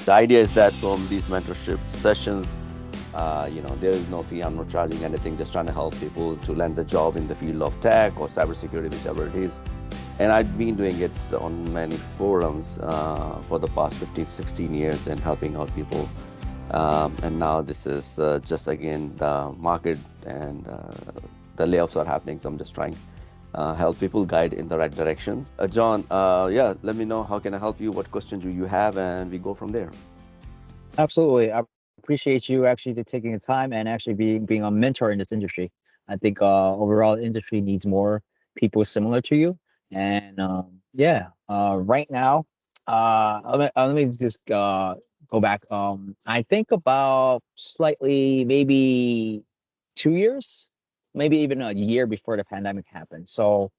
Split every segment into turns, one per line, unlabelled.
The idea is that from these mentorship sessions, there is no fee. I'm not charging anything. Just trying to help people to land a job in the field of tech or cybersecurity, whichever it is. And I've been doing it on many forums for the past 15, 16 years and helping out people. And now this is just again the market and the layoffs are happening. So I'm just trying help people guide in the right directions. John, yeah, let me know how can I help you, what questions do you have, and we go from there.
Absolutely. I appreciate you actually taking the time and actually being a mentor in this industry. I think overall the industry needs more people similar to you. And yeah, right now, let me just go back. I think about slightly maybe 2 years, maybe even a year before the pandemic happened. So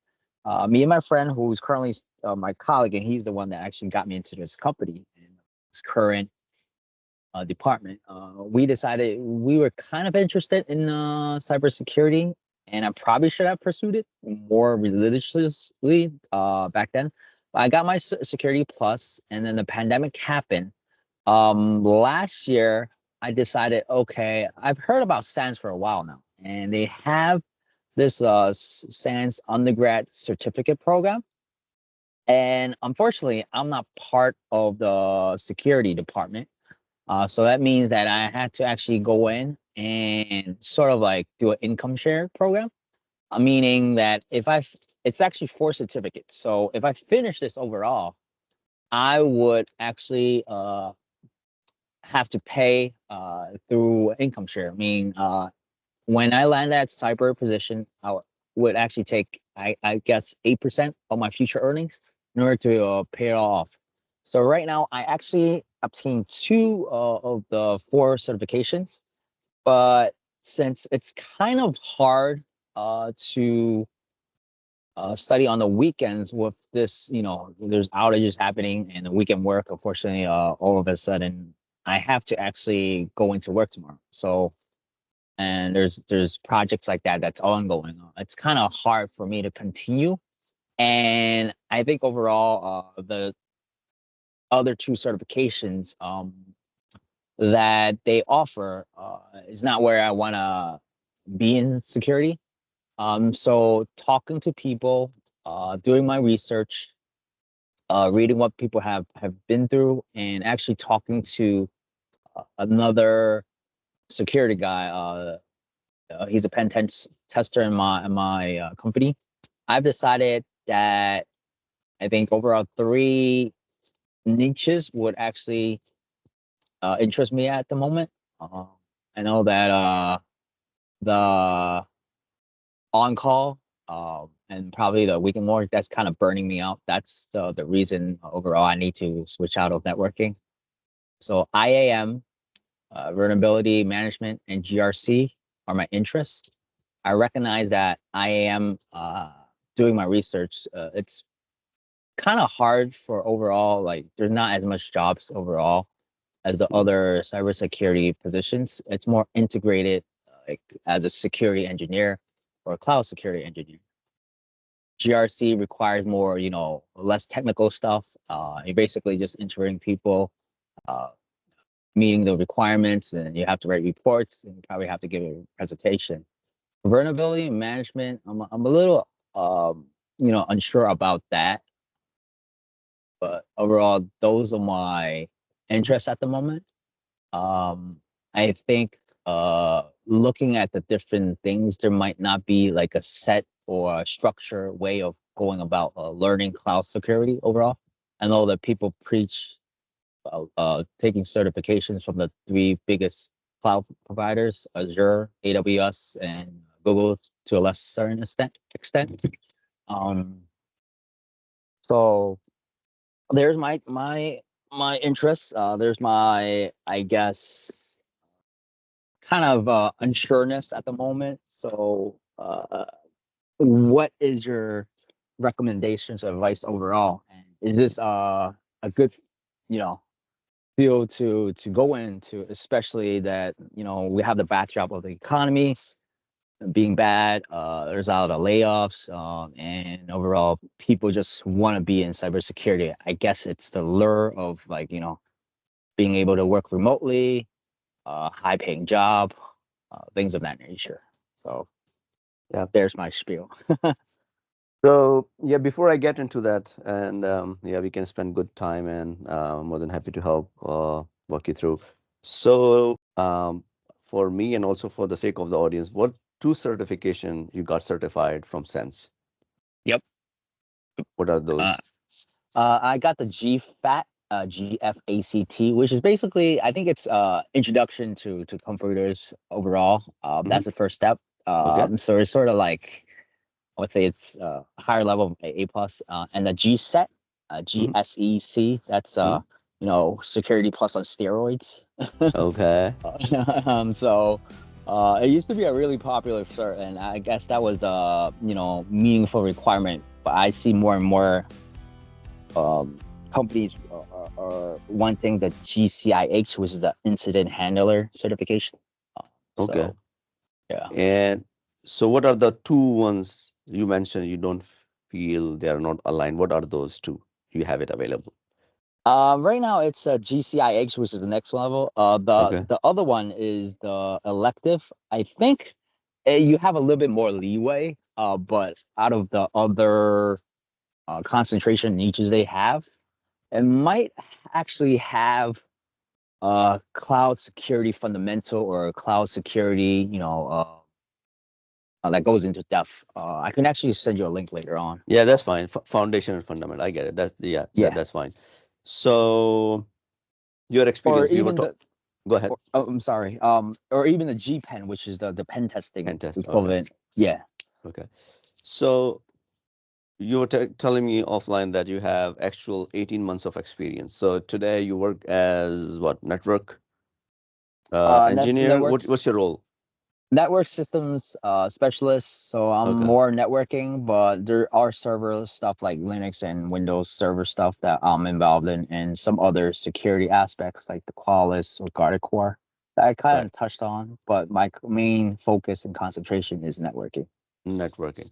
me and my friend, who's currently my colleague, and he's the one that actually got me into this company and his current department, we decided we were kind of interested in cybersecurity, and I probably should have pursued it more religiously back then. But I got my security plus, and then the pandemic happened. Last year, I decided, okay, I've heard about SANS for a while now, and they have this SANS undergrad certificate program. And unfortunately, I'm not part of the security department. So that means that I had to actually go in and sort of like do an income share program, meaning that it's actually 4 certificates. So if I finish this overall, I would actually have to pay through income share. Meaning, when I land that cyber position, would actually take, I guess, 8% of my future earnings in order to pay it off. So right now, I actually obtained two of the 4 certifications, but since it's kind of hard to study on the weekends with this, there's outages happening and the weekend work, unfortunately, all of a sudden, I have to actually go into work tomorrow. So and there's projects like that that's ongoing. It's kind of hard for me to continue, and I think overall, the other 2 certifications that they offer is not where I want to be in security. So talking to people, doing my research, reading what people have been through, and actually talking to another security guy. He's a tester in my company. I've decided that I think overall 3 niches would actually interest me at the moment. I know that the on call and probably the weekend work, that's kind of burning me out. That's the reason overall I need to switch out of networking. So IAM, vulnerability management, and GRC are my interests. I recognize that I am doing my research. It's kind of hard for overall, like, there's not as much jobs overall as the other cybersecurity positions. It's more integrated, like as a security engineer or a cloud security engineer. GRC requires more, less technical stuff. You're basically just interviewing people, uh, meeting the requirements, and you have to write reports and you probably have to give a presentation. Vulnerability management, I'm a little unsure about that, but overall those are my interests at the moment. I think looking at the different things, there might not be like a set or a structure way of going about learning cloud security overall. I know that people preach about taking certifications from the 3 biggest cloud providers: Azure, AWS, and Google, to a lesser extent. Um, so there's my interests. There's my, I guess, kind of unsureness at the moment. So, what is your recommendations or advice overall? And is this a good, you know, field to go into, especially that we have the backdrop of the economy being bad. There's a lot of layoffs, and overall, people just want to be in cybersecurity. I guess it's the lure of, like, being able to work remotely, high paying job, things of that nature. So
Yeah.
there's my spiel.
So yeah, before I get into that, and yeah, we can spend good time, and more than happy to help walk you through. So for me, and also for the sake of the audience, what two certification you got certified from Sense?
Yep.
What are
Uh,
those?
I got the GFAT, GFACT, which is basically, I think it's introduction to computers overall.
Hmm.
That's the first step.
Okay.
So it's sort of like, I would say it's a higher level, A plus, and the GSET,
Hmm.
GSEC. That's
Hmm.
security plus on steroids.
Okay.
So it used to be a really popular cert, and I guess that was the meaningful requirement. But I see more and more um, companies are wanting the GCIH, which is the incident handler certification.
Okay.
So yeah.
And so, what are the two ones you mentioned you don't feel they are not aligned? What are those two? You have it available.
Right now it's a GCIH, which is the next level. The
Okay.
the other one is the elective. I think you have a little bit more leeway. But out of the other concentration niches they have, it might actually have cloud security fundamental or cloud security, that goes into depth. I can actually send you a link later on.
Yeah, that's fine. Foundation and fundamental. I get it. Yeah,
Yeah,
that's fine. So your
or
experience, we were
even
talking. Go ahead.
I'm sorry. Or even the G pen, which is the pen testing
Pen test. Okay.
equivalent. Yeah.
Okay. So you were telling me offline that you have actual 18 months of experience. So today you work as what? Network engineer?
Networks
What's your role?
network systems specialist. So I'm
Okay.
more networking, but there are server stuff like Linux and Windows server stuff that I'm involved in, and some other security aspects like the Qualys or Guardicore that I kind
Right.
of touched on. But my main focus and concentration is networking.
Networking.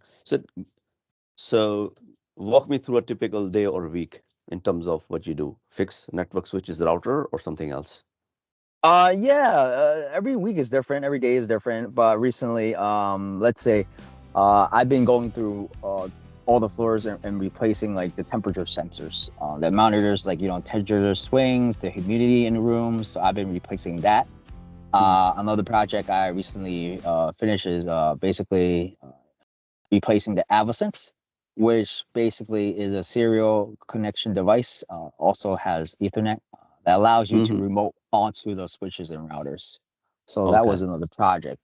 So walk me through a typical day or week in terms of what you do. Fix network switches, router, or something else.
Yeah, every week is different, every day is different, but recently, let's say, I've been going through all the floors and replacing like the temperature sensors, that monitors like temperature swings, the humidity in the room. So I've been replacing that.
Hmm.
Another project I recently finished is basically replacing the Avocent, which basically is a serial connection device. Also has Ethernet that allows you to
Hmm.
remote onto the switches and routers. So that
Okay.
was another project.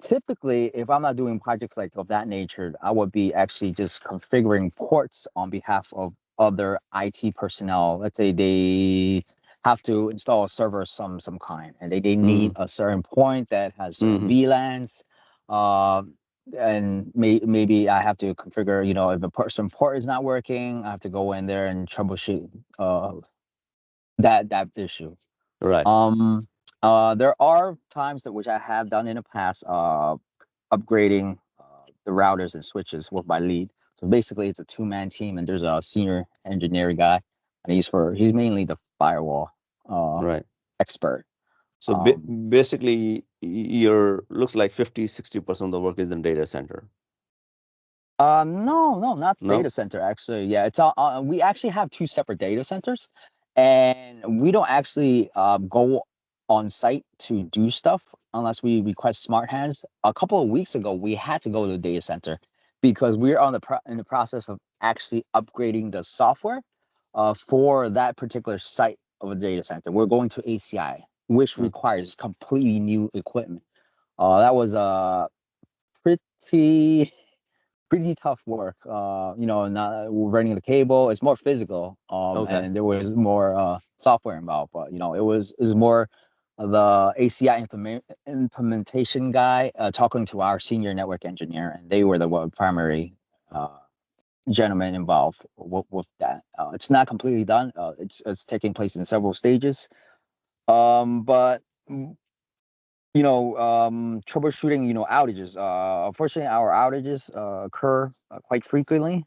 Typically, if I'm not doing projects like of that nature, I would be actually just configuring ports on behalf of other IT personnel. Let's say they have to install a server of some kind, and they
Hmm.
need a certain point that has certain
Hmm.
VLANs. And maybe I have to configure, if a person port is not working, I have to go in there and troubleshoot that issue.
Right.
Um, there are times that which I have done in the past, upgrading the routers and switches with my lead. So basically, it's a two-man team, and there's a senior engineering guy, and he's mainly the firewall uh,
Right.
expert.
So
Um,
basically, your looks like 50-60% of the work is in data center.
no, not the
No?
data center. Actually, yeah, it's all. We actually have two separate data centers, and we don't actually go on site to do stuff unless we request smart hands. A couple of weeks ago, we had to go to the data center because we're in the process of actually upgrading the software for that particular site of a data center. We're going to ACI, which
No.
requires completely new equipment. That was pretty pretty tough work. Not running the cable. It's more physical.
Okay.
And there was more software involved. But it was more of the ACI implementation guy talking to our senior network engineer, and they were the primary uh, gentlemen involved with that. It's not completely done. It's taking place in several stages. But troubleshooting, outages. Unfortunately, our outages occur quite frequently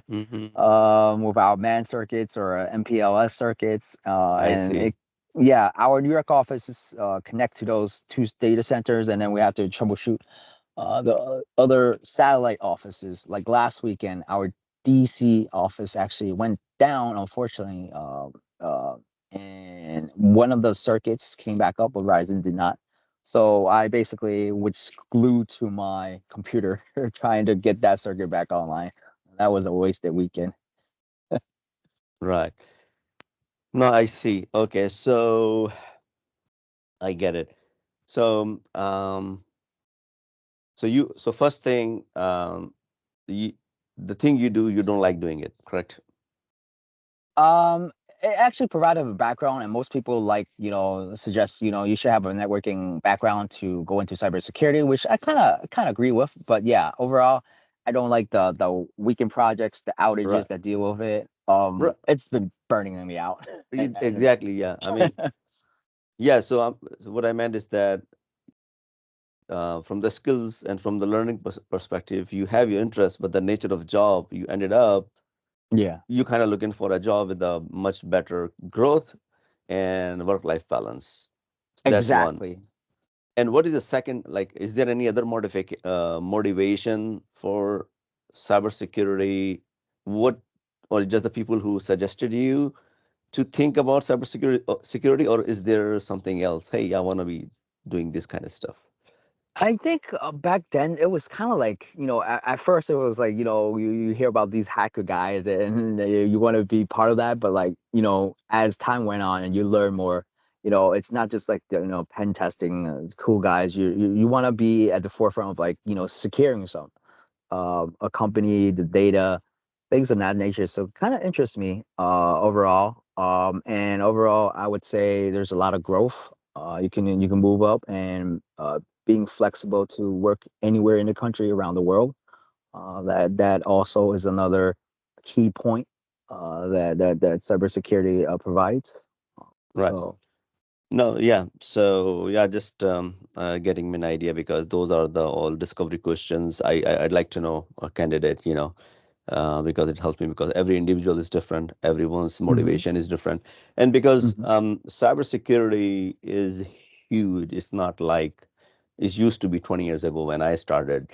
Hmm.
with our man circuits or MPLS circuits,
I
and
see.
Yeah, our New York offices connect to those two data centers, and then we have to troubleshoot the other satellite offices. Like last weekend, our DC office actually went down, unfortunately, and one of the circuits came back up, but Verizon did not. So I basically was glued to my computer trying to get that circuit back online. That was a wasted weekend.
Right. No, I see. Okay, so I get it. So, so first thing, you, the thing you do, you don't like doing it, correct?
Um, it actually provided a background, and most people like suggest you should have a networking background to go into cybersecurity, which I kind of agree with. But yeah, overall, I don't like the weekend projects, the outages
Right.
that deal with it.
Right.
It's been burning me out. And
Exactly. Yeah. I mean, yeah. So what I meant is that from the skills and from the learning perspective, you have your interest, but the nature of job, you ended up
yeah,
you kind of looking for a job with a much better growth and work-life balance. So that's one.
exactly.
And what is the second? Like, is there any other motivation for cybersecurity? What, or just the people who suggested you to think about security, or is there something else? Hey, I want to be doing this kind of stuff.
I think back then it was kind of like, at first it was like, you hear about these hacker guys and you want to be part of that. But like, as time went on and you learn more, it's not just like, pen testing, cool guys. You want to be at the forefront of like, securing some a company, the data, things of that nature. So kind of interests me overall. And overall, I would say there's a lot of growth. You can move up and being flexible to work anywhere in the country around the world. That also is another key point that cybersecurity provides.
Right.
So.
No, yeah. So yeah, just getting me an idea because those are the all discovery questions. I'd like to know a candidate, because it helps me because every individual is different, everyone's
Hmm.
motivation is different, and because
Hmm.
cybersecurity is huge. It's not like it used to be 20 years ago when I started,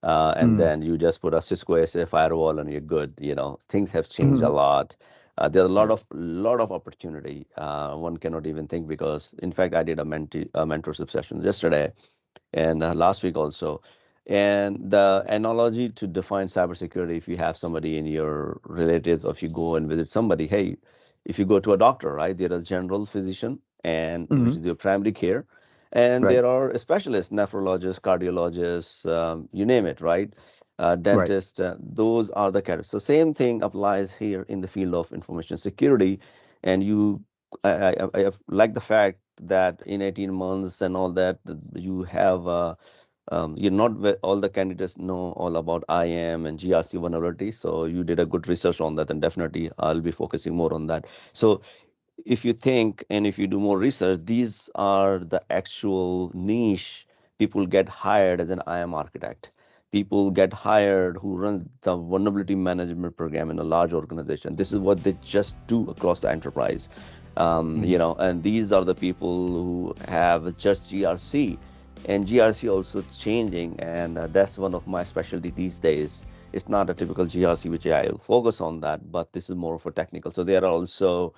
and
Hmm.
then you just put a Cisco SA firewall and you're good. Things have changed a
Hmm.
lot. There are a lot
Right.
of opportunity. One cannot even think because, in fact, I did a mentorship session yesterday and last week also. And the analogy to define cybersecurity, if you have somebody in your relatives, or if you go and visit somebody, hey, if you go to a doctor, right, there is general physician, and which
Hmm.
is your primary care, and
Right.
there are specialists, nephrologists, cardiologists, you name it, right?
Right.
Dentists, those are the categories. So same thing applies here in the field of information security. And I like the fact that in 18 months and all that, you have you're not all the candidates know all about IAM and GRC vulnerability. So you did a good research on that, and definitely I'll be focusing more on that. So if you think and if you do more research, these are the actual niche. People get hired as an IAM architect. People get hired who run the vulnerability management program in a large organization. This is what they just do across the enterprise.
Mm.
And these are the people who have just GRC, and GRC also changing, and that's one of my specialty these days. It's not a typical GRC, which I'll focus on that, but this is more of a technical. So there are also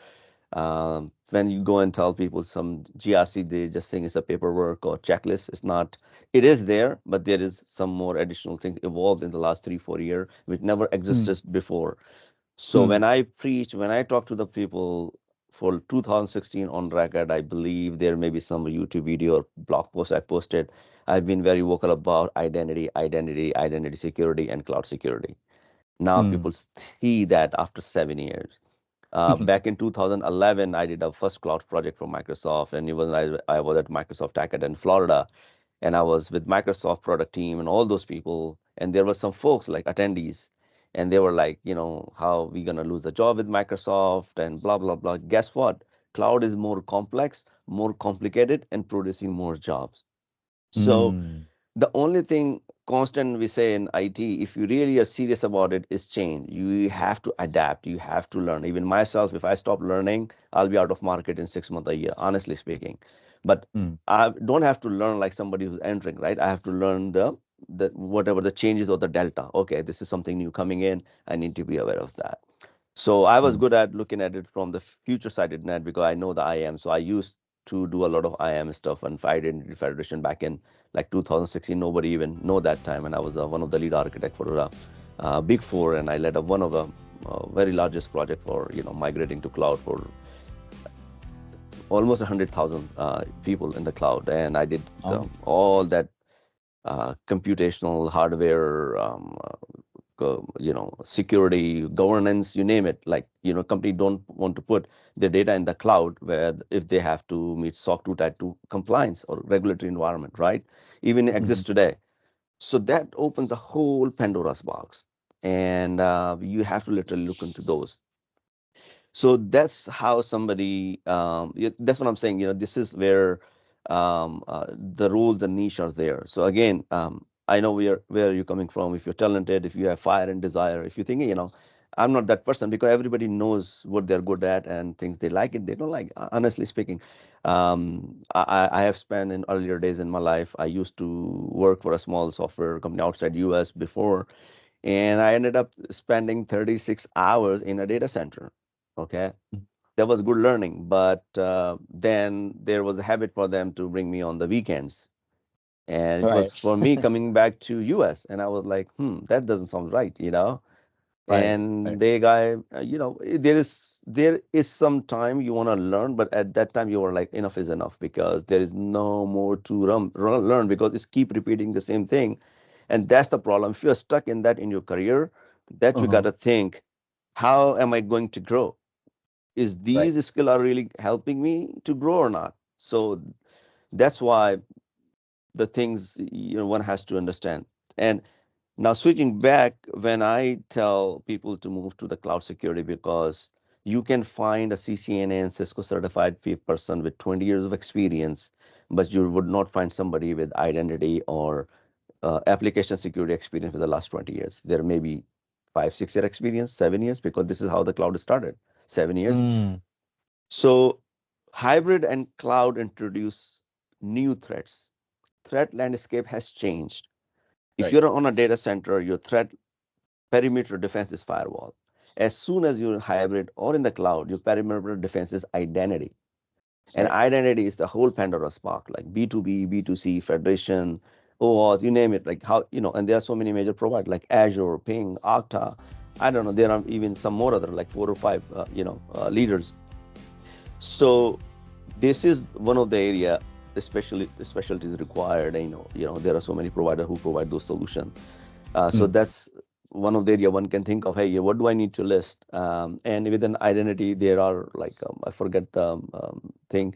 when you go and tell people some GRC, they just think it's a paperwork or checklist. It's not. It is there, but there is some more additional things evolved in the last 3 4 years, which never
Mm.
existed before. So
Mm.
when I preach, when I talk to the people for 2016 on record, I believe there may be some YouTube video or blog post I posted. I've been very vocal about identity security, and cloud security. Now
Mm.
people see that after 7 years. Back in 2011, I did a first cloud project for Microsoft, and even I was at Microsoft TechEd in Florida, and I was with Microsoft product team and all those people, and there were some folks like attendees, and they were like, how we gonna lose the job with Microsoft and blah blah blah. Guess what? Cloud is more complex, more complicated, and producing more jobs. So
Mm.
the only thing. constant we say in IT, if you really are serious about it, is change. You have to adapt. You have to learn. Even myself, if I stop learning, I'll be out of market in 6 months, a year, honestly speaking. But
Mm,
I don't have to learn like somebody who's entering, right? I have to learn the whatever the changes or the delta. Okay, this is something new coming in. I need to be aware of that. So I was
mm,
good at looking at it from the future sided net because I know the IAM. So I used to do a lot of IAM stuff and Identity Federation back in like 2016. Nobody even know that time, and I was one of the lead architect for Big Four, and I led one of the very largest project for migrating to cloud for almost 100,000 people in the cloud, and I did
oh,
all that computational hardware, security, governance, you name it. Like, company don't want to put their data in the cloud where if they have to meet SOC 2 Type 2 compliance or regulatory environment, right? Even
mhm,
exists today. So that opens a whole Pandora's box. And you have to literally look into those. So that's how somebody, that's what I'm saying. This is where the rules and niche are there. So again, I know where you're coming from. If you're talented, if you have fire and desire, if you think, I'm not that person, because everybody knows what they're good at and things they like it, they don't like. Honestly speaking, I have spent in earlier days in my life, I used to work for a small software company outside US before, and I ended up spending 36 hours in a data center. Okay,
mm,
that was good learning, but then there was a habit for them to bring me on the weekends, and it
right,
was for me coming back to US, and I was like, that doesn't sound right.
right, right.
And they guy, there is some time you want to learn, but at that time you were like, enough is enough, because there is no more to learn, because it's keep repeating the same thing. And that's the problem. If you're stuck in that in your career, that you got
Uh-huh,
to think, how am I going to grow? Is
right.
these skills are really helping me to grow or not? So that's why the things one has to understand. And now switching back, when I tell people to move to the cloud security, because you can find a CCNA and Cisco certified person with 20 years of experience, but you would not find somebody with identity or application security experience for the last 20 years. There may be 5, 6 year experience, 7 years, because this is how the cloud started, 7 years.
Mm,
So hybrid and cloud introduce new threats. Threat landscape has changed. If
right,
you're on a data center, your threat perimeter defense is firewall. As soon as you're hybrid or in the cloud, your perimeter defense is identity. And
right.
identity is the whole Pandora's box, like B2B, B2C, Federation, OAuth, you name it. Like and there are so many major providers like Azure, Ping, Okta. I don't know. There are even some more other, like 4 or 5, leaders. So this is one of the area, especially the specialties required. And, there are so many providers who provide those solutions. So
Mm,
that's one of the area one can think of. Hey, what do I need to list? And within identity, there are like I forget the thing,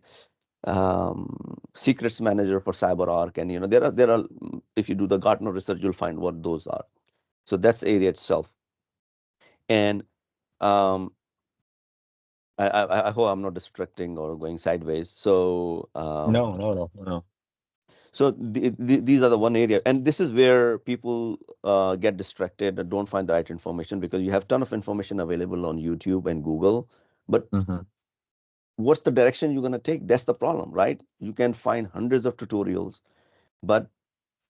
secrets manager for CyberArk, and there are. If you do the Gartner research, you'll find what those are. So that's the area itself. And um, I hope I'm not distracting or going sideways. So
no, no, no, no.
these are the one area, and this is where people get distracted and don't find the right information, because you have ton of information available on YouTube and Google, but
Mhm,
what's the direction you're going to take? That's the problem, right? You can find hundreds of tutorials, but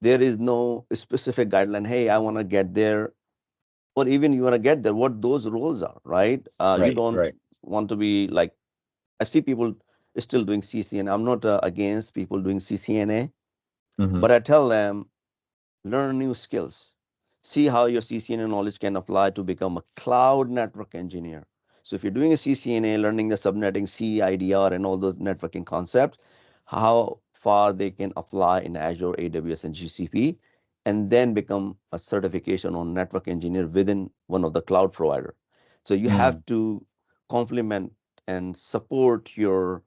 there is no specific guideline. Hey, I want to get there, or even you want to get there, what those roles are, right? You
right,
don't
right.
want to be like, I see people still doing CCNA. I'm not against people doing CCNA,
Mhm,
but I tell them, learn new skills. See how your CCNA knowledge can apply to become a cloud network engineer. So if you're doing a CCNA, learning the subnetting, CIDR, and all those networking concepts, how far they can apply in Azure, AWS, and GCP, and then become a certification on network engineer within one of the cloud provider. So you have
mm,
to complement and support your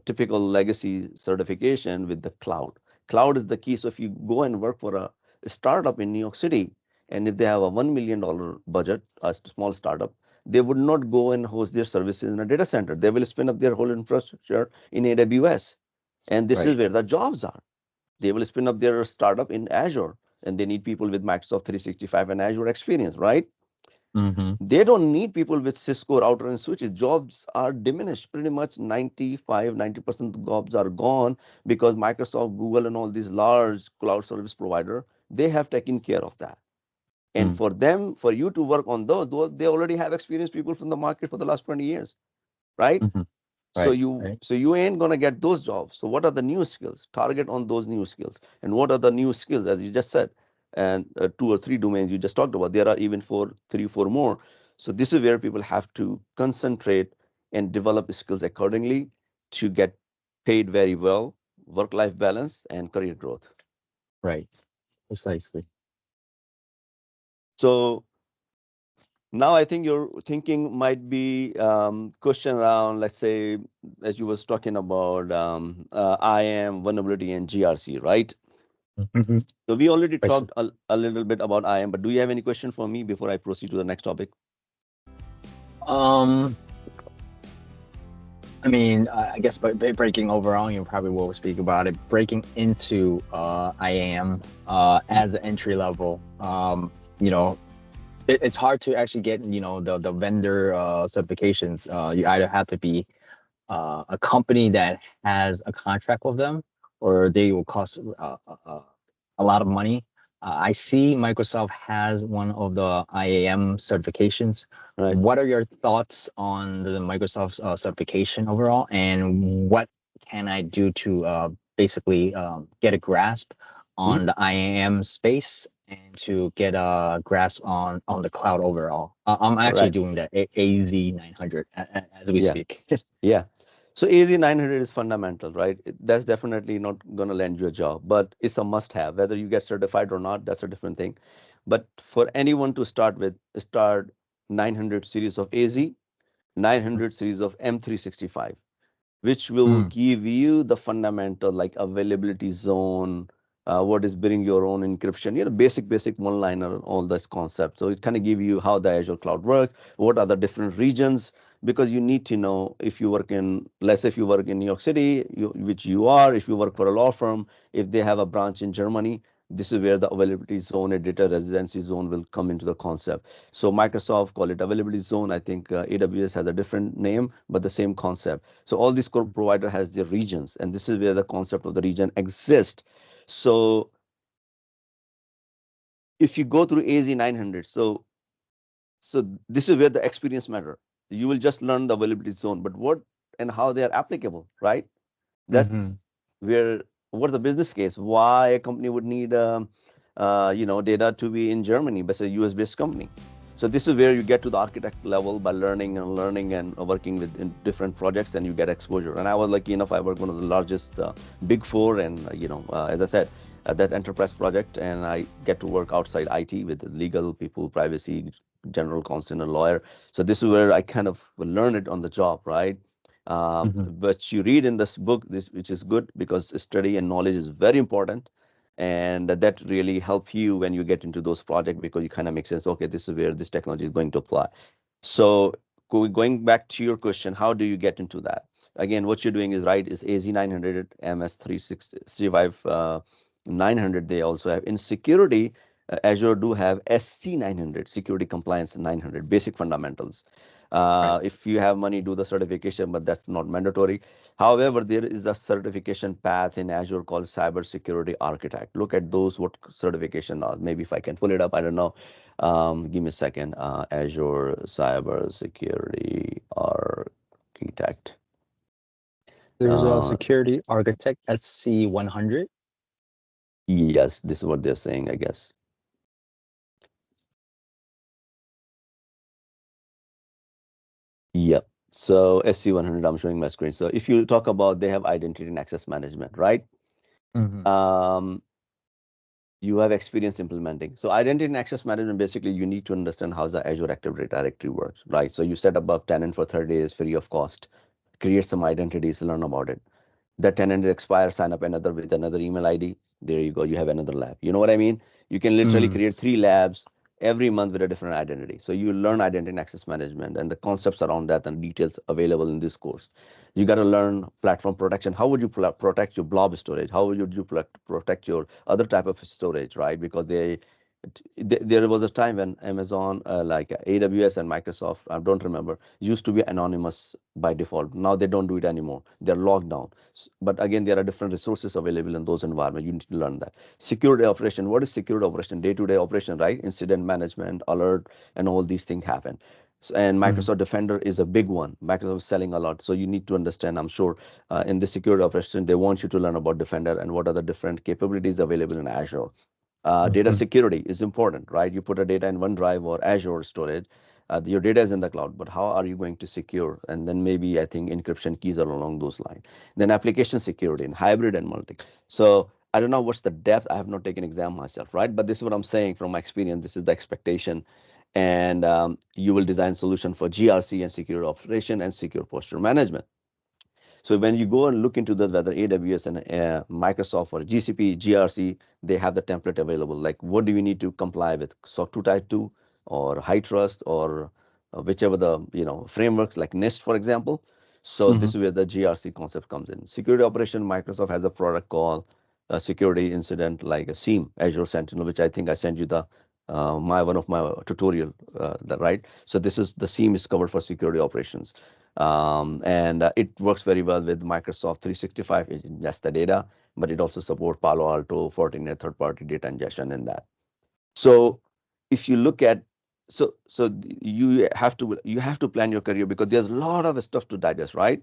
typical legacy certification with the cloud. Cloud is the key. So if you go and work for a startup in New York City, and if they have a $1 million budget, a small startup, they would not go and host their services in a data center. They will spin up their whole infrastructure in AWS. And this is
right.
where the jobs are. They will spin up their startup in Azure. and they need people with Microsoft 365 and Azure experience, right?
Mm-hmm.
They don't need people with Cisco router and switches. Jobs are diminished. Pretty much 90% of jobs are gone because Microsoft, Google, and all these large cloud service provider, they have taken care of that. And for them, for you to work on those they already have experienced people from the market for the last 20 years, right?
Mm-hmm.
So
Right.
you
Right.
so you ain't gonna get those jobs. So what are the new skills? Target on those new skills. And what are the new skills, as you just said? And two or three domains you just talked about. There are even three, four more. So this is where people have to concentrate and develop skills accordingly to get paid very well, work-life balance, and career growth.
Right. Precisely.
So now I think your thinking might be question around, let's say, as you was talking about IAM, vulnerability, and GRC, right?
Mm-hmm.
So we already
Right.
talked a little bit about IAM, but do you have any question for me before I proceed to the next topic?
Um, I mean, I guess breaking overall, you probably will speak about it. Breaking into IAM as an entry level, you know, it's hard to actually get, the vendor certifications. You either have to be a company that has a contract with them, or they will cost a lot of money. I see Microsoft has one of the IAM certifications.
Right.
What are your thoughts on the Microsoft certification overall, and what can I do to basically get a grasp
Mhm.
on the IAM space and to get a grasp on the cloud overall? I'm actually
Right.
doing that AZ 900 as we
Yeah.
speak.
Yeah. So AZ 900 is fundamental, right? That's definitely not going to land you a job, but it's a must have. Whether you get certified or not, that's a different thing. But for anyone to start with, start 900 series of AZ, 900 series of M365, which will
Mm,
give you the fundamental like availability zone, what is bring your own encryption, basic one liner, all this concept. So it kind of give you how the Azure cloud works, what are the different regions, because you need to know if you work in, let's say if you work in New York City, which you are, if you work for a law firm, if they have a branch in Germany, this is where the availability zone and data residency zone will come into the concept. So Microsoft call it availability zone. I think AWS has a different name, but the same concept. So all these core provider has their regions, and this is where the concept of the region exists. So if you go through AZ 900, so this is where the experience matter. You will just learn the availability zone, but what and how they are applicable, right? That's
mm-hmm,
where what's the business case? Why a company would need data to be in Germany, but it's a US based company. So this is where you get to the architect level by learning and working with in different projects, and you get exposure. And I was lucky enough; I worked one of the largest big four, and as I said, that enterprise project, and I get to work outside IT with legal people, privacy, general counsel, and a lawyer. So this is where I kind of learned it on the job, right?
mm-hmm,
But you read in this book, which is good because study and knowledge is very important, and that really help you when you get into those projects because you kind of make sense. Okay, this is where this technology is going to apply. So going back to your question, how do you get into that? Again, what you're doing is right. Is AZ 900, MS 365 900. They also have in security. Azure do have SC 900, Security Compliance 900, basic fundamentals.
right.
If you have money, do the certification, but that's not mandatory. However, there is a certification path in Azure called Cybersecurity Architect. Look at those, what certification are. Maybe if I can pull it up, I don't know. Give me a second. Azure Cybersecurity Architect.
There's a
Uh,
security architect SC 100.
yes, this is what they're saying, I guess. Yep. So SC 100, I'm showing my screen. So if you talk about, they have identity and access management, right?
Mm-hmm.
Um, you have experience implementing. So identity and access management, basically, you need to understand how the Azure Active Directory works, right? So you set up a tenant for 30 days free of cost, create some identities, learn about it. That tenant expires, sign up another with another email ID. There you go. You have another lab. You know what I mean? You can literally
Mm,
create 3 labs every month with a different identity. So you learn identity and access management and the concepts around that and details available in this course. You got to learn platform protection. How would you protect your blob storage? How would you protect your other type of storage, right? Because there was a time when Amazon, like AWS and Microsoft, I don't remember, used to be anonymous by default. Now they don't do it anymore. They're locked down. But again, there are different resources available in those environments. You need to learn that. Security operation. What is security operation? Day-to-day operation, right? Incident management, alert, and all these things happen. And
Hmm.
Microsoft Defender is a big one. Microsoft is selling a lot. So you need to understand, I'm sure, in the security operation, they want you to learn about Defender and what are the different capabilities available in Azure. Data
Hmm.
security is important, right? You put a data in OneDrive or Azure storage, your data is in the cloud, but how are you going to secure? And then maybe I think encryption keys are along those lines. Then application security and hybrid and multi. So I don't know what's the depth. I have not taken exam myself, right? But this is what I'm saying from my experience. This is the expectation. And you will design solution for GRC and secure operation and secure posture management. So when you go and look into the whether AWS and Microsoft or GCP, GRC, they have the template available. Like what do you need to comply with? SOC 2 Type 2 or High Trust or whichever the frameworks like NIST, for example. So
Hmm.
this is where the GRC concept comes in. Security operation, Microsoft has a product called security incident like a SIEM, Azure Sentinel, which I think I sent you the my one of my tutorial, right? So this is the SIEM is covered for security operations. And it works very well with Microsoft 365. It ingests the data, but it also supports Palo Alto, Fortinet, third-party data ingestion in that. So if you look at you have to plan your career because there's a lot of stuff to digest, right?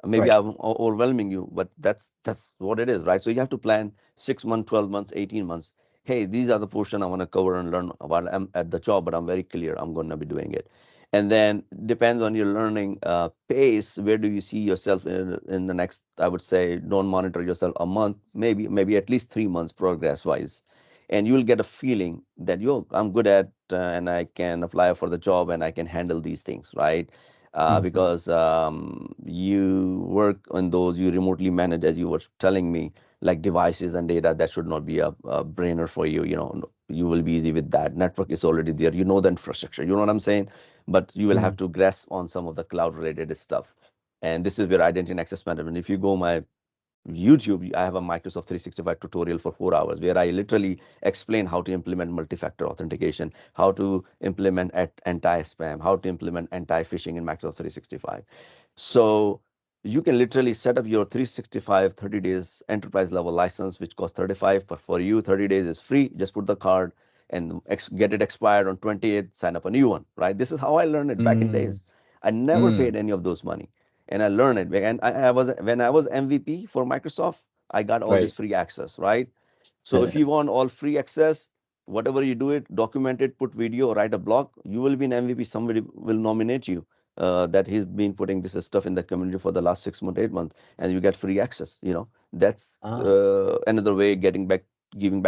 Maybe
Right.
I'm overwhelming you, but that's what it is, right? So you have to plan 6 months, 12 months, 18 months. Hey, these are the portion I want to cover and learn about. I'm at the job, but I'm very clear I'm going to be doing it. And then depends on your learning pace. Where do you see yourself in the next? I would say don't monitor yourself a month, maybe at least 3 months progress wise, and you'll get a feeling that I'm good at and I can apply for the job and I can handle these things, right?
Hmm.
Because you work on those, you remotely manage, as you were telling me, like devices and data. That should not be a brainer for you. You will be easy with that. Network is already there. You know the infrastructure. You know what I'm saying? But you will have
Hmm.
to grasp on some of the cloud related stuff. And this is where identity and access management. If you go my YouTube, I have a Microsoft 365 tutorial for 4 hours where I literally explain how to implement multi-factor authentication, how to implement anti-spam, how to implement anti-phishing in Microsoft 365. So you can literally set up your 365 30 days enterprise level license, which costs 35, but for you, 30 days is free. Just put the card and get it expired on 28th, sign up a new one, right? This is how I learned it back in
Mm.
days. I never paid
Mm.
any of those money and I learned it. And I was when I was MVP for Microsoft, I got all this
Right.
free access, right? So if
Uh,
you want all free access, whatever you do it, document it, put video, write a blog, you will be an MVP. Somebody will nominate you. That he's been putting this stuff in the community for the last 6 months, 8 months, and you get free access. That's
ah.
another way giving back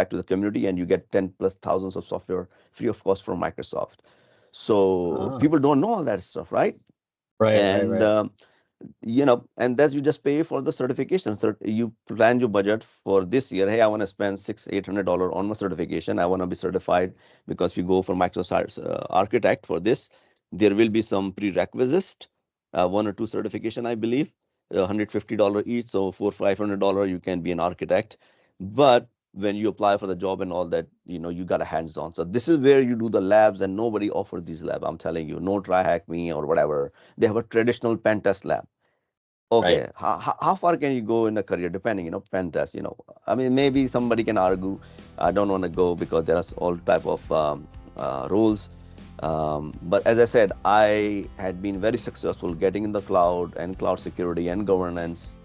to the community, and you get 10 plus thousands of software free of cost from Microsoft. So
Ah.
people don't know all that stuff, right?
Right. Right.
And
Right.
and that's you just pay for the certification. So you plan your budget for this year. Hey, I want to spend $600-800 on my certification. I want to be certified because if you go for Microsoft Architect for this, there will be some prerequisites, one or two certification, I believe, $150 each. So for $500, you can be an architect. But when you apply for the job and all that, you got a hands-on. So this is where you do the labs, and nobody offers these labs. I'm telling you, no try hack me or whatever. They have a traditional pen test lab.
Right.
Okay, how far can you go in a career depending, pen test, I mean, maybe somebody can argue, I don't want to go because there's all type of rules. But as I said, I had been very successful getting in the cloud and cloud security and governance.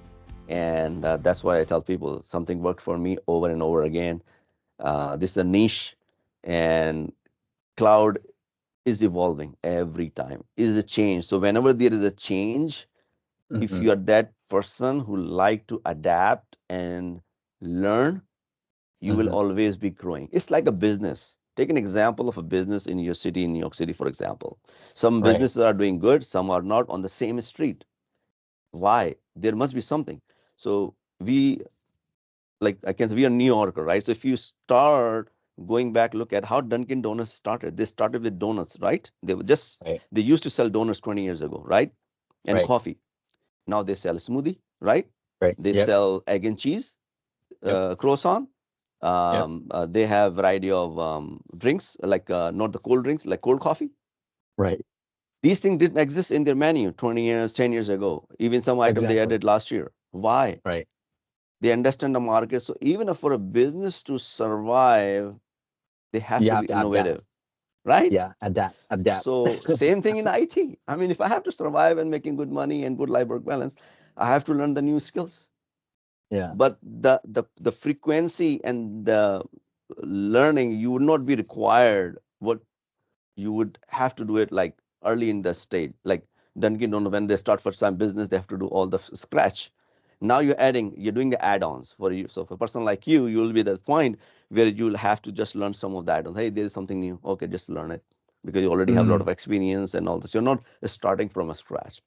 And that's why I tell people something worked for me over and over again. This is a niche, and cloud is evolving every time, is a change. So whenever there is a change, if
Hmm.
you are that person who like to adapt and learn, you will
Hmm.
always be growing. It's like a business. Take an example of a business in your city, in New York City, for example. Some
Right.
businesses are doing good, some are not on the same street. Why? There must be something. So we, like I can say, we are New Yorker, right? So if you start going back, look at how Dunkin' Donuts started. They started with donuts, right?
Right.
They used to sell donuts 20 years ago, right? And
Right.
coffee. Now they sell smoothie, right?
Right.
They
Yep.
sell egg and cheese,
Yep.
croissant.
Yep.
They have variety of drinks, like not the cold drinks, like cold coffee.
Right.
These things didn't exist in their menu 20 years, 10 years ago. Even some item they
Exactly.
added last year. Why?
Right.
They understand the market. So even for a business to survive, they have
You
to
have
be
to adapt.
innovative, right?
Yeah. Adapt. Adapt.
So same thing in IT. I mean, if I have to survive and making good money and good life work balance, I have to learn the new skills.
Yeah.
But the frequency and the learning, you would not be required. What you would have to do it like early in the stage, like Dunkin' Donuts, when they start first time business, they have to do all the scratch. Now you're doing the add-ons for you. So for a person like you will be at the point where you'll have to just learn some of the add-ons. Hey, there is something new. Okay, just learn it because you already have a lot
Mm.
of experience and all this. You're not starting from a scratch.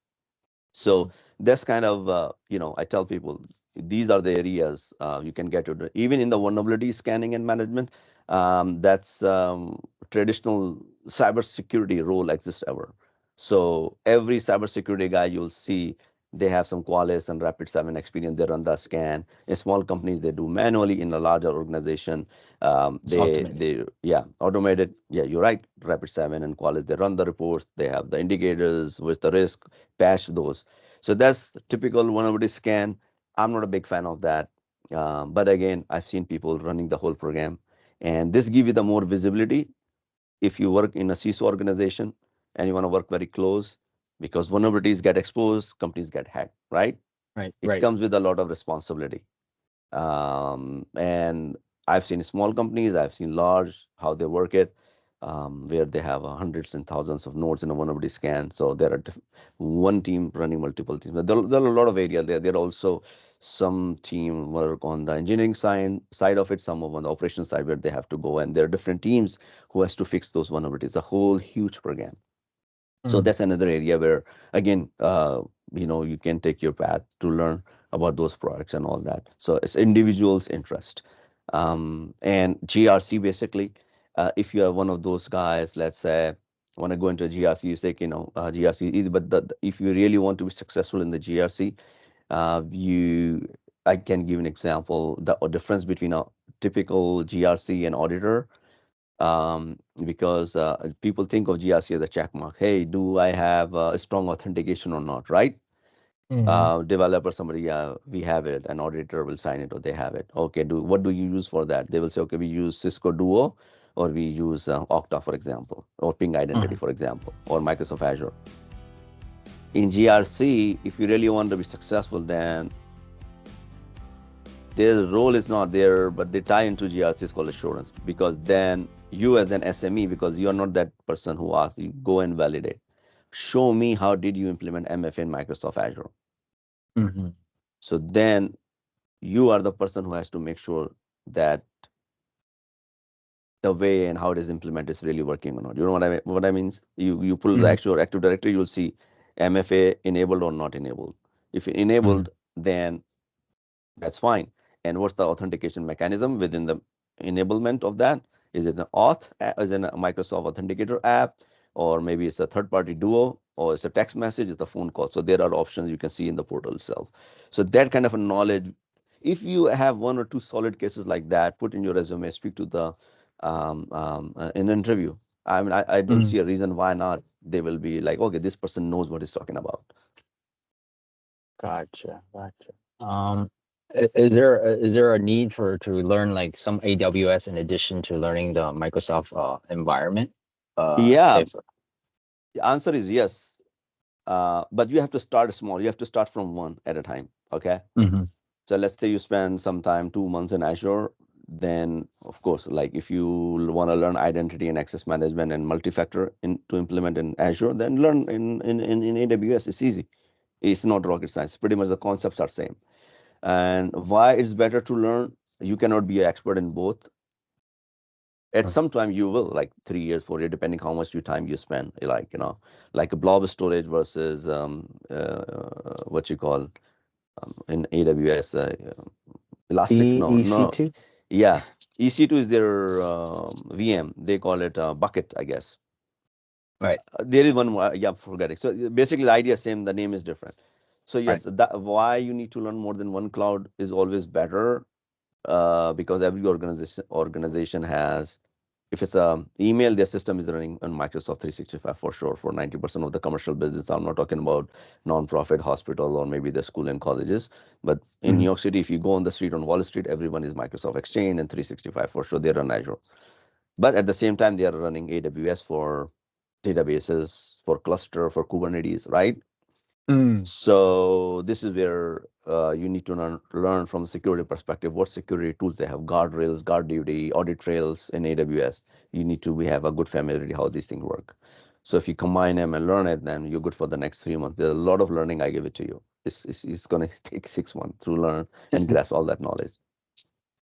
So that's kind of, I tell people these are the areas you can get to. Even in the vulnerability scanning and management, that's traditional cybersecurity role exists ever. So every cybersecurity guy you'll see, they have some Qualys and Rapid7 experience. They run the scan. In small companies, they do manually. In a larger organization,
It's automated.
yeah, automated. Yeah, you're right. Rapid7 and Qualys, they run the reports. They have the indicators with the risk, patch those. So that's the typical vulnerability scan. I'm not a big fan of that. But again, I've seen people running the whole program. And this gives you the more visibility if you work in a CISO organization and you want to work very close, because vulnerabilities get exposed, companies get hacked, right?
Right.
It
Right.
comes with a lot of responsibility. And I've seen small companies, I've seen large, how they work it, where they have hundreds and thousands of nodes in a vulnerability scan. So there are one team running multiple teams. There are a lot of areas there. There are also some team work on the engineering side of it, some of on the operations side where they have to go, and there are different teams who has to fix those vulnerabilities. A whole huge program. So
Mm.
that's another area where, again, you can take your path to learn about those products and all that. So it's individuals' interest. And GRC basically, if you are one of those guys, let's say, want to go into GRC, you say, GRC is easy, but if you really want to be successful in the GRC, I can give an example. The difference between a typical GRC and auditor, because people think of GRC as a check mark. Hey, do I have a strong authentication or not, right?
Mm-hmm.
Developer, somebody, we have it, an auditor will sign it or they have it. Okay, what do you use for that? They will say, okay, we use Cisco Duo or we use Okta, for example, or Ping Identity,
Mm-hmm.
for example, or Microsoft Azure. In GRC, if you really want to be successful, then their role is not there, but they tie into GRC is called assurance, because then you as an SME, because you are not that person who asks, you go and validate. Show me how did you implement MFA in Microsoft Azure.
Mm-hmm.
So then you are the person who has to make sure that the way and how it is implemented is really working or not. You know what I mean? What I mean? You pull the
Mm-hmm.
actual Active Directory, you'll see MFA enabled or not enabled. If enabled, then that's fine. And what's the authentication mechanism within the enablement of that? Is it an auth, is it a Microsoft Authenticator app, or maybe it's a third-party Duo, or it's a text message, it's a phone call. So there are options you can see in the portal itself. So that kind of a knowledge, if you have one or two solid cases like that, put in your resume, speak to the in an interview. I mean, I don't
Mm-hmm.
see a reason why not. They will be like, okay, this person knows what he's talking about.
Gotcha. Gotcha. Is there a need for to learn like some AWS in addition to learning the Microsoft environment?
Yeah,
If
the answer is yes. But you have to start small. You have to start from one at a time. Okay.
Mm-hmm.
So let's say you spend some time, 2 months in Azure. Then, of course, like if you want to learn identity and access management and multi-factor to implement in Azure, then learn in AWS. It's easy. It's not rocket science. Pretty much the concepts are same. And why it's better to learn? You cannot be an expert in both. At some time you will, like 3 years, 4 years, depending how much time you spend. Like like a blob storage versus what you call in AWS, Elastic. No, no,
EC2?
Yeah, EC2 is their VM. They call it bucket, I guess.
Right,
There is one more. Yeah, forgetting. So basically, the idea is same. The name is different. So
right.
yes, that why you need to learn more than one cloud is always better, because every organization has, if it's a email, their system is running on Microsoft 365 for sure for 90% of the commercial business. I'm not talking about non-profit hospital or maybe the school and colleges, but in New
Hmm.
York City, if you go on the street on Wall Street, everyone is Microsoft Exchange and 365 for sure. They run Azure, but at the same time, they are running AWS for databases, for cluster, for Kubernetes, right?
Mm.
So this is where you need to learn from the security perspective what security tools they have, guardrails, guard duty, audit trails in AWS. You need to have a good familiarity how these things work. So if you combine them and learn it, then you're good for the next 3 months. There's a lot of learning I give it to you. It's going to take 6 months to learn and grasp all that knowledge.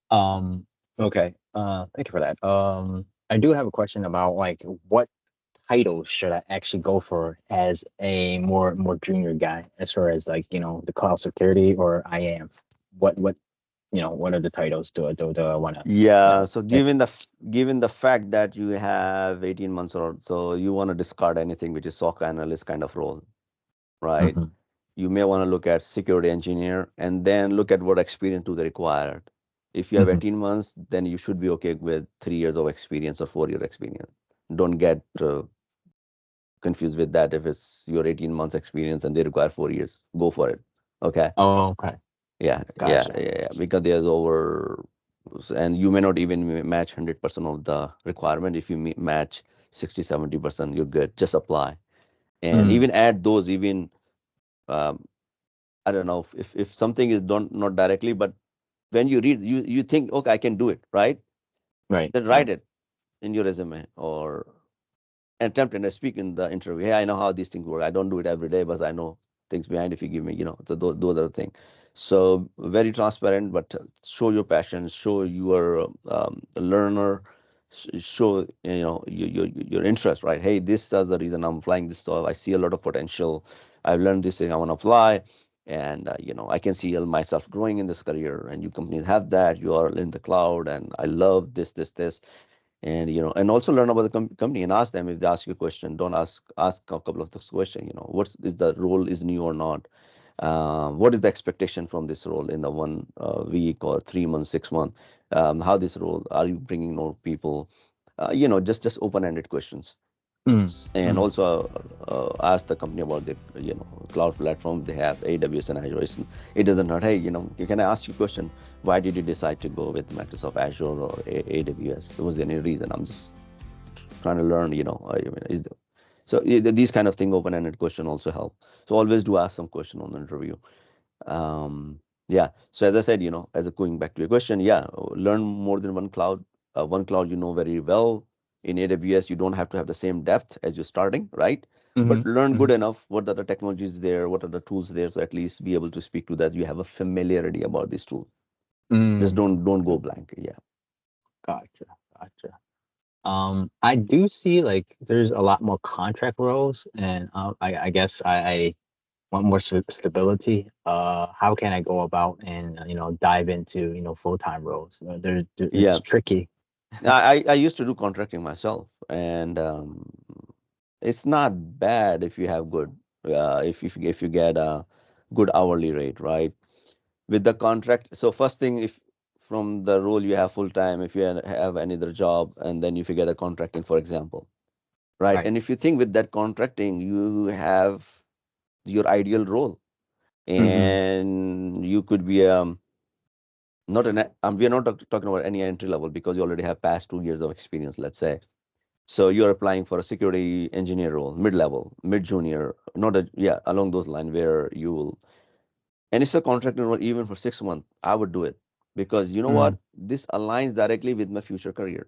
Um, okay. Thank you for that. I do have a question about like what title should I actually go for as a more junior guy, as far as like the cloud security or IAM. What what are the titles do I want to
Yeah, so
take?
given the fact that you have 18 months or so, you want to discard anything which is SOC analyst kind of role, right?
Hmm.
You may want to look at security engineer and then look at what experience do they required. If you have
Hmm.
18 months, then you should be okay with 3 years of experience or 4 year experience. Don't get confused with that. If it's your 18 months experience and they require 4 years, go for it. Okay.
Oh, okay,
Yeah, yeah,
gotcha.
yeah, yeah. Because there's over, and you may not even match 100% of the requirement. If you match 60, 70%, you're good. Just apply and
Mm,
even add those, even, um, I don't know if something is done not directly, but when you read, you think, okay, I can do it, right?
right,
Then
right.
write it in your resume or attempt and I speak in the interview. Hey, I know how these things work. I don't do it every day, but I know things behind if you give me, so those are the things. So very transparent, but show your passion, show your a learner, show your interest, right? Hey, this is the reason I'm applying this. So I see a lot of potential. I've learned this thing. I want to apply. And I can see myself growing in this career. And you companies have that. You are in the cloud, and I love this, and and also learn about the company and ask them if they ask you a question. Don't ask a couple of those questions. What is the role is new or not? What is the expectation from this role in the one week or 3 months, 6 months? How this role, are you bringing more people? Just open-ended questions.
Mm,
And
mm,
also ask the company about the cloud platform they have, AWS and Azure. It doesn't hurt. Hey, can I ask you a question? Why did you decide to go with Microsoft Azure or AWS? Was there any reason? I'm just trying to learn. I mean, so these kind of thing, open-ended question also help. So always do ask some question on the interview. um, yeah. So as I said, as a going back to your question, yeah, learn more than one cloud. One cloud you know very well. In AWS, you don't have to have the same depth as you're starting, right?
mm-hmm,
But learn
mm-hmm,
good enough. What are the technologies there? What are the tools there? So at least be able to speak to that. You have a familiarity about this tool. Just
mm.
don't go blank. Yeah.
Gotcha, gotcha. I do see like there's a lot more contract roles, and I guess I want more stability. How can I go about and dive into full-time roles? It's
Yeah.
tricky.
I used to do contracting myself, and it's not bad if you have good, if you get a good hourly rate, right? With the contract. So first thing, if from the role you have full time, if you have another job, and then if you get a contracting, for example, right?
Right.
And if you think with that contracting, you have your ideal role,
Mm-hmm.
and you could be not an we are not talking about any entry level because you already have past 2 years of experience, let's say. So you're applying for a security engineer role, mid level, mid junior, not a, yeah, along those lines where you will, and it's a contracting role even for 6 months. I would do it because you know
Mm,
what? This aligns directly with my future career.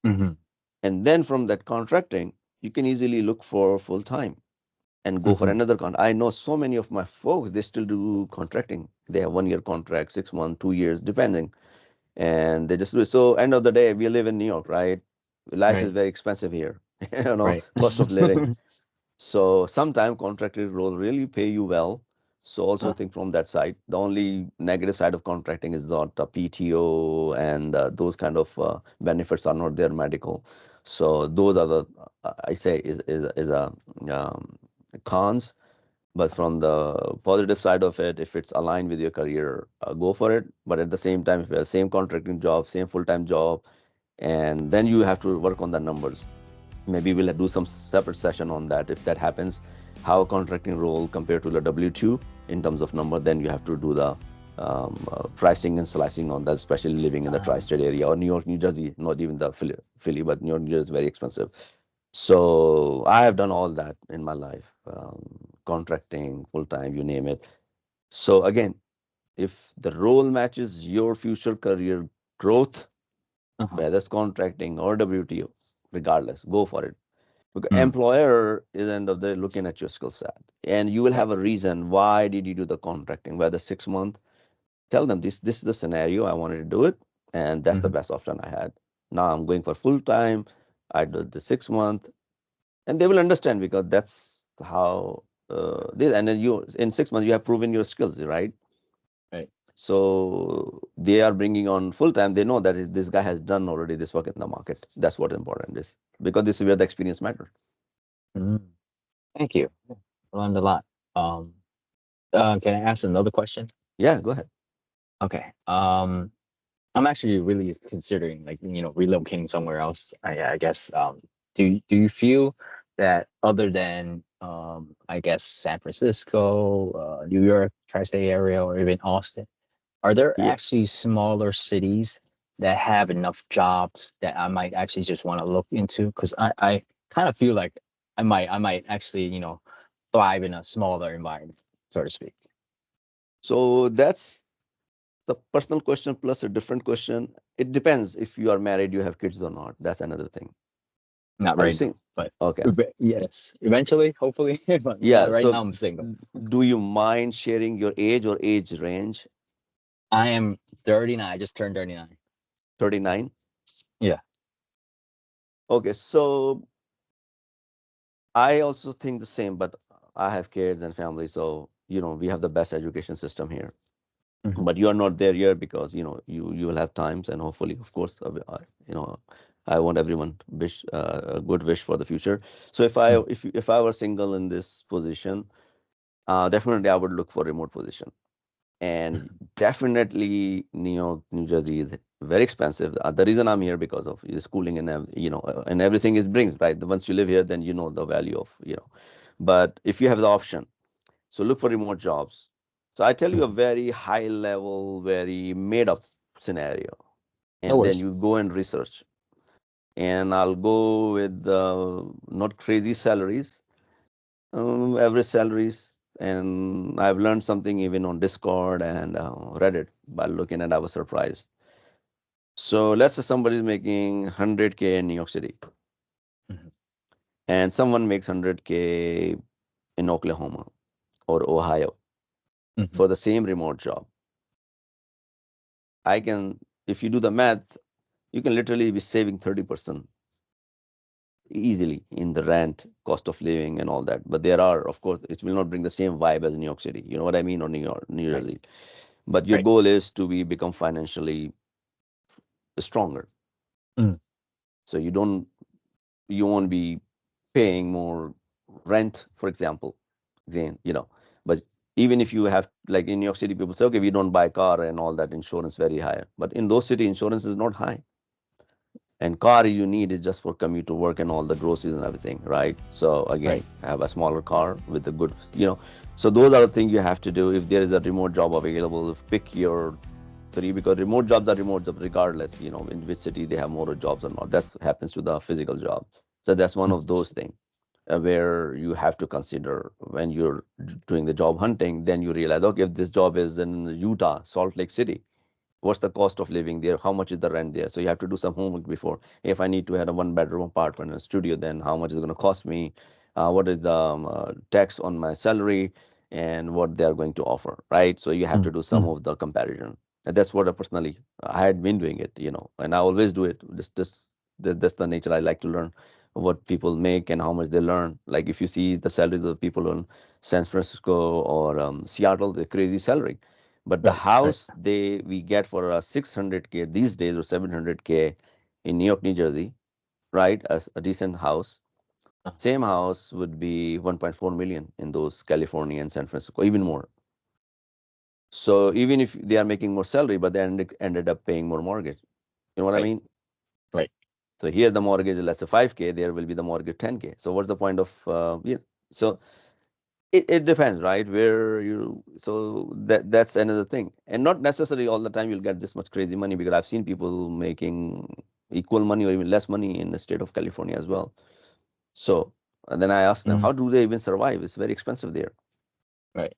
mm-hmm.
And then from that contracting, you can easily look for full time and go for
Mm-hmm.
another I know so many of my folks, they still do contracting. They have 1 year contract, 6 months, 2 years, depending. And they just do it. So end of the day, we live in New York, right? Life is
Right.
very expensive here,
Right.
cost of living. So sometimes contracted role really pay you well. So also
Uh,
think from that side. The only negative side of contracting is not PTO and those kind of benefits are not there medical. So those are the I say is a um, cons. But from the positive side of it, if it's aligned with your career, go for it. But at the same time, if you have same contracting job, same full-time job, and then you have to work on the numbers. Maybe we'll do some separate session on that if that happens. How a contracting role compared to the W-2 in terms of number, then you have to do the pricing and slicing on that, especially living in the
uh,
tri-state area or New York, New Jersey, not even the Philly, but New York, New Jersey is very expensive. So I have done all that in my life, contracting, full time, you name it. So again, if the role matches your future career growth,
uh-huh.
whether it's contracting or WTO, regardless, go for it. Because
Mm,
employer is end of the day looking at your skill set, and you will
right.
have a reason why did you do the contracting, whether 6 month. Tell them this is the scenario I wanted to do it, and that's the
Hmm.
best option I had. Now I'm going for full time. I did the 6 month, and they will understand because that's how this. And then you in 6 months you have proven your skills, right?
Right.
So they are bringing on full time. They know that this guy has done already this work in the market. That's what important is because this is where the experience matters.
Mm, thank you. I learned a lot. Um, can I ask another question?
Yeah, go ahead.
Okay. I'm actually really considering like relocating somewhere else. I guess. Do you feel that other than I guess San Francisco, New York, tri-state area, or even Austin, are there
Yeah.
actually smaller cities that have enough jobs that I might actually just want to look into? Because I kind of feel like I might actually thrive in a smaller environment, so to speak.
So that's the personal question plus a different question. It depends if you are married, you have kids or not. That's another thing.
Not
Are you
right now,
saying?
but
Okay.
yes, eventually, hopefully. But
Yeah.
right now,
So
I'm single.
do you mind sharing your age or age range?
I am 39. I just turned 39.
39.
Yeah.
Okay. So I also think the same, but I have kids and family. So, we have the best education system here.
Hmm.
But you are not there yet because you will have times, and hopefully of course you know I want everyone to wish a good wish for the future. So if I were single in this position, definitely I would look for remote position. And definitely New York, New Jersey is very expensive. The reason I'm here because of the schooling and and everything it brings, right? Once you live here, then you know the value of but if you have the option, so look for remote jobs. So I tell you a
Hmm.
very high level, very made up scenario,
No
and then
worries.
you go and research. And I'll go with not crazy salaries, average salaries. And I've learned something even on Discord and Reddit by looking at. I was surprised. So let's say somebody's making 100K in New York City,
Hmm.
and someone makes 100K in Oklahoma or Ohio
Hmm.
for the same remote job. I can, if you do the math, you can literally be saving 30% easily in the rent, cost of living, and all that. But there are, of course, it will not bring the same vibe as New York City. You know what I mean, or New York, New
Right.
Jersey. But your
Right.
goal is to become financially stronger.
Mm.
So you won't be paying more rent, for example. Again, but even if you have, like in New York City, people say, okay, we don't buy car and all that, insurance very high. But in those city, insurance is not high. And car you need is just for commute to work and all the groceries and everything, right? So
Right.
again, have a smaller car with a good, so those are the things you have to do. If there is a remote job available, pick your three, because remote jobs are remote jobs regardless, in which city they have more jobs or not. That happens to the physical job. So that's one of
Mhm.
those things where you have to consider when you're doing the job hunting. Then you realize, okay, if this job is in Utah, Salt Lake City, what's the cost of living there, how much is the rent there. So you have to do some homework before. If I need to have a one bedroom apartment and a studio, then how much is it going to cost me, what is the tax on my salary, and what they are going to offer, right? So you have to
Mm.
do some
Mm.
of the comparison. And that's what I had been doing it, and I always do it. That's the nature I like to learn. what people make and how much they learn. Like if you see the salaries of people in San Francisco or Seattle, they're crazy salary. But the
Right. Right.
house we get for 600K these days or 700K in New York, New Jersey, right? As a decent house,
Uh,
same house would be 1.4 million in those California and San Francisco, even more. So even if they are making more salary, but they ended up paying more mortgage. You know what I
right.
mean?
Right.
So here the mortgage is let's say 5K, there will be the mortgage 10K. So what's the point of so it depends, right? Where you so that's another thing. And not necessarily all the time you'll get this much crazy money because I've seen people making equal money or even less money in the state of California as well. So and then I ask them,
Mm,
how do they even survive? It's very expensive there.
right.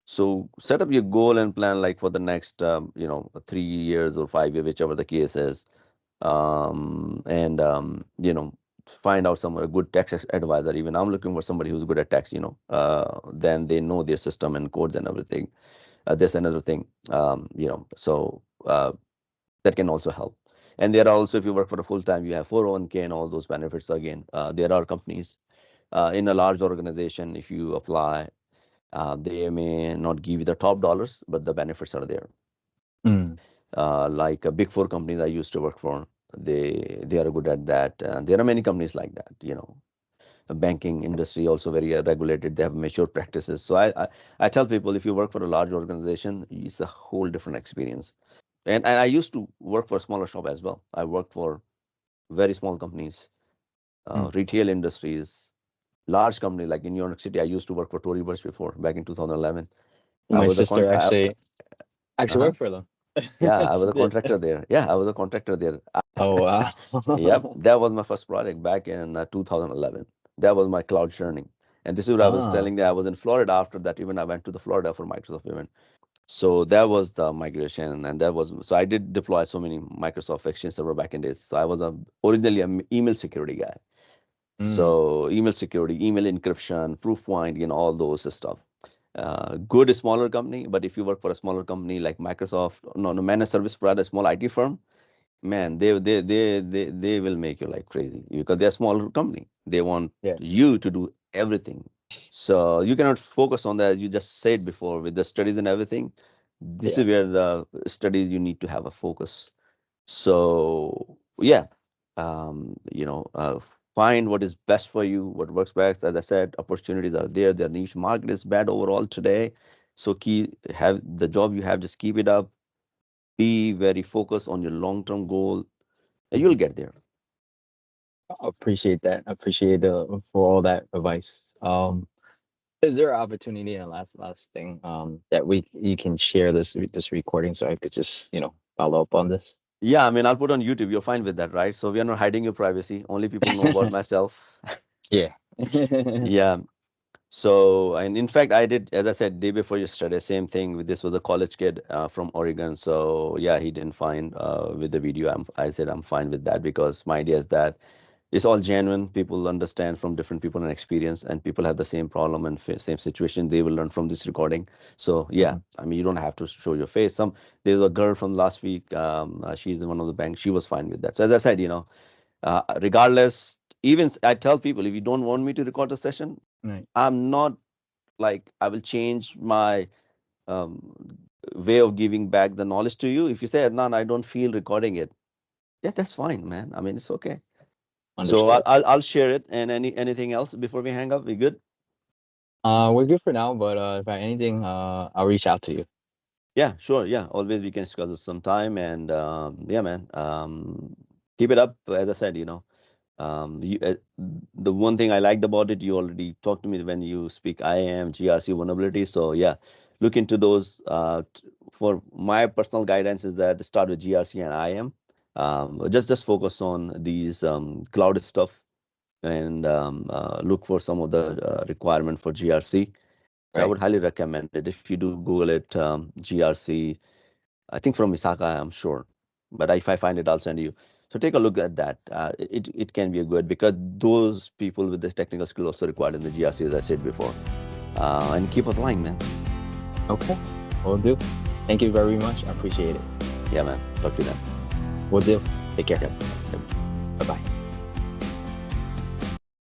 So set up your goal and plan like for the next 3 years or 5 years, whichever the case is, and find out some a good tax advisor. Even I'm looking for somebody who's good at tax. Then they know their system and codes and everything. There's another thing, that can also help. And there are also, if you work for a full time, you have 401k and all those benefits. Again, there are companies in a large organization. If you apply, they may not give you the top dollars, but the benefits are there.
Mm,
Like big four companies I used to work for, they are good at that. There are many companies like that. The banking industry also very regulated. They have mature practices. So I tell people if you work for a large organization, it's a whole different experience. And I used to work for a smaller shop as well. I worked for very small companies,
mm.
retail industries, large companies like in New York City. I used to work for Tory Burch before back in 2011. I
My
was a
sister actually
uh-huh.
worked for them.
Yeah, I was
She
a
did.
contractor there. Yeah, I was a contractor there.
Oh
Yep,
wow.
that was my first project back in 2011. That was my cloud churning. And this is what I was
Ah.
telling that I was in Florida after that event. I went to the Florida for Microsoft event. So that was the migration, and that was so I did deploy so many Microsoft Exchange Server back in days. So I was originally an email security guy.
Mm,
So email security, email encryption, Proofpoint, all those stuff. Good smaller company, but if you work for a smaller company like Microsoft, no managed service provider, small IT firm, man, they will make you like crazy because they're a smaller company. They want
yeah.
you to do everything. So you cannot focus on that. You just said before with the studies and everything. This
Yeah.
is where the studies you need to have a focus. So yeah, find what is best for you, what works best. As I said, opportunities are there. Their niche market is bad overall today. So have the job you have, just keep it up. Be very focused on your long-term goal, and you'll
Mhm.
get there.
I appreciate that. I appreciate for all that advice. Is there an opportunity and last thing that we you can share this recording so I could just follow up on this?
Yeah, I mean, I'll put on YouTube. You're fine with that, right? So we are not hiding your privacy. Only people know about myself.
Yeah.
Yeah. So, and in fact, I did, as I said, day before yesterday, same thing with this was a college kid from Oregon. So yeah, he didn't find with the video. I said I'm fine with that because my idea is that it's all genuine. People understand from different people and experience, and people have the same problem and same situation. They will learn from this recording. So yeah,
Mhm.
I mean, you don't have to show your face. There's a girl from last week. She's in one of the banks. She was fine with that. So as I said, regardless, even I tell people if you don't want me to record the session,
Right.
I'm not like I will change my way of giving back the knowledge to you. If you say, Adnan, I don't feel recording it, yeah, that's fine, man. I mean, it's okay. So
Understood.
I'll share it. And anything else before we hang up? We good?
We're good for now, but if I anything, I'll reach out to you.
Yeah, sure. Yeah, always we can schedule some time. And yeah, man, keep it up. As I said, the one thing I liked about it, you already talked to me when you speak IAM, GRC vulnerability. So yeah, look into those. For my personal guidance is that start with GRC and IAM. Just focus on these cloud stuff and look for some of the requirement for GRC. So I
Right.
would highly recommend it. If you do Google it, GRC, I think from Misaka, I'm sure. But if I find it, I'll send you. So take a look at that. It can be a good because those people with this technical skill also required in the GRC, as I said before. And keep applying, man.
Okay. Will do. Thank you very much. I appreciate it.
Yeah, man. Talk to you then.
Will do. Take care.
Yep. Yep.
Bye bye.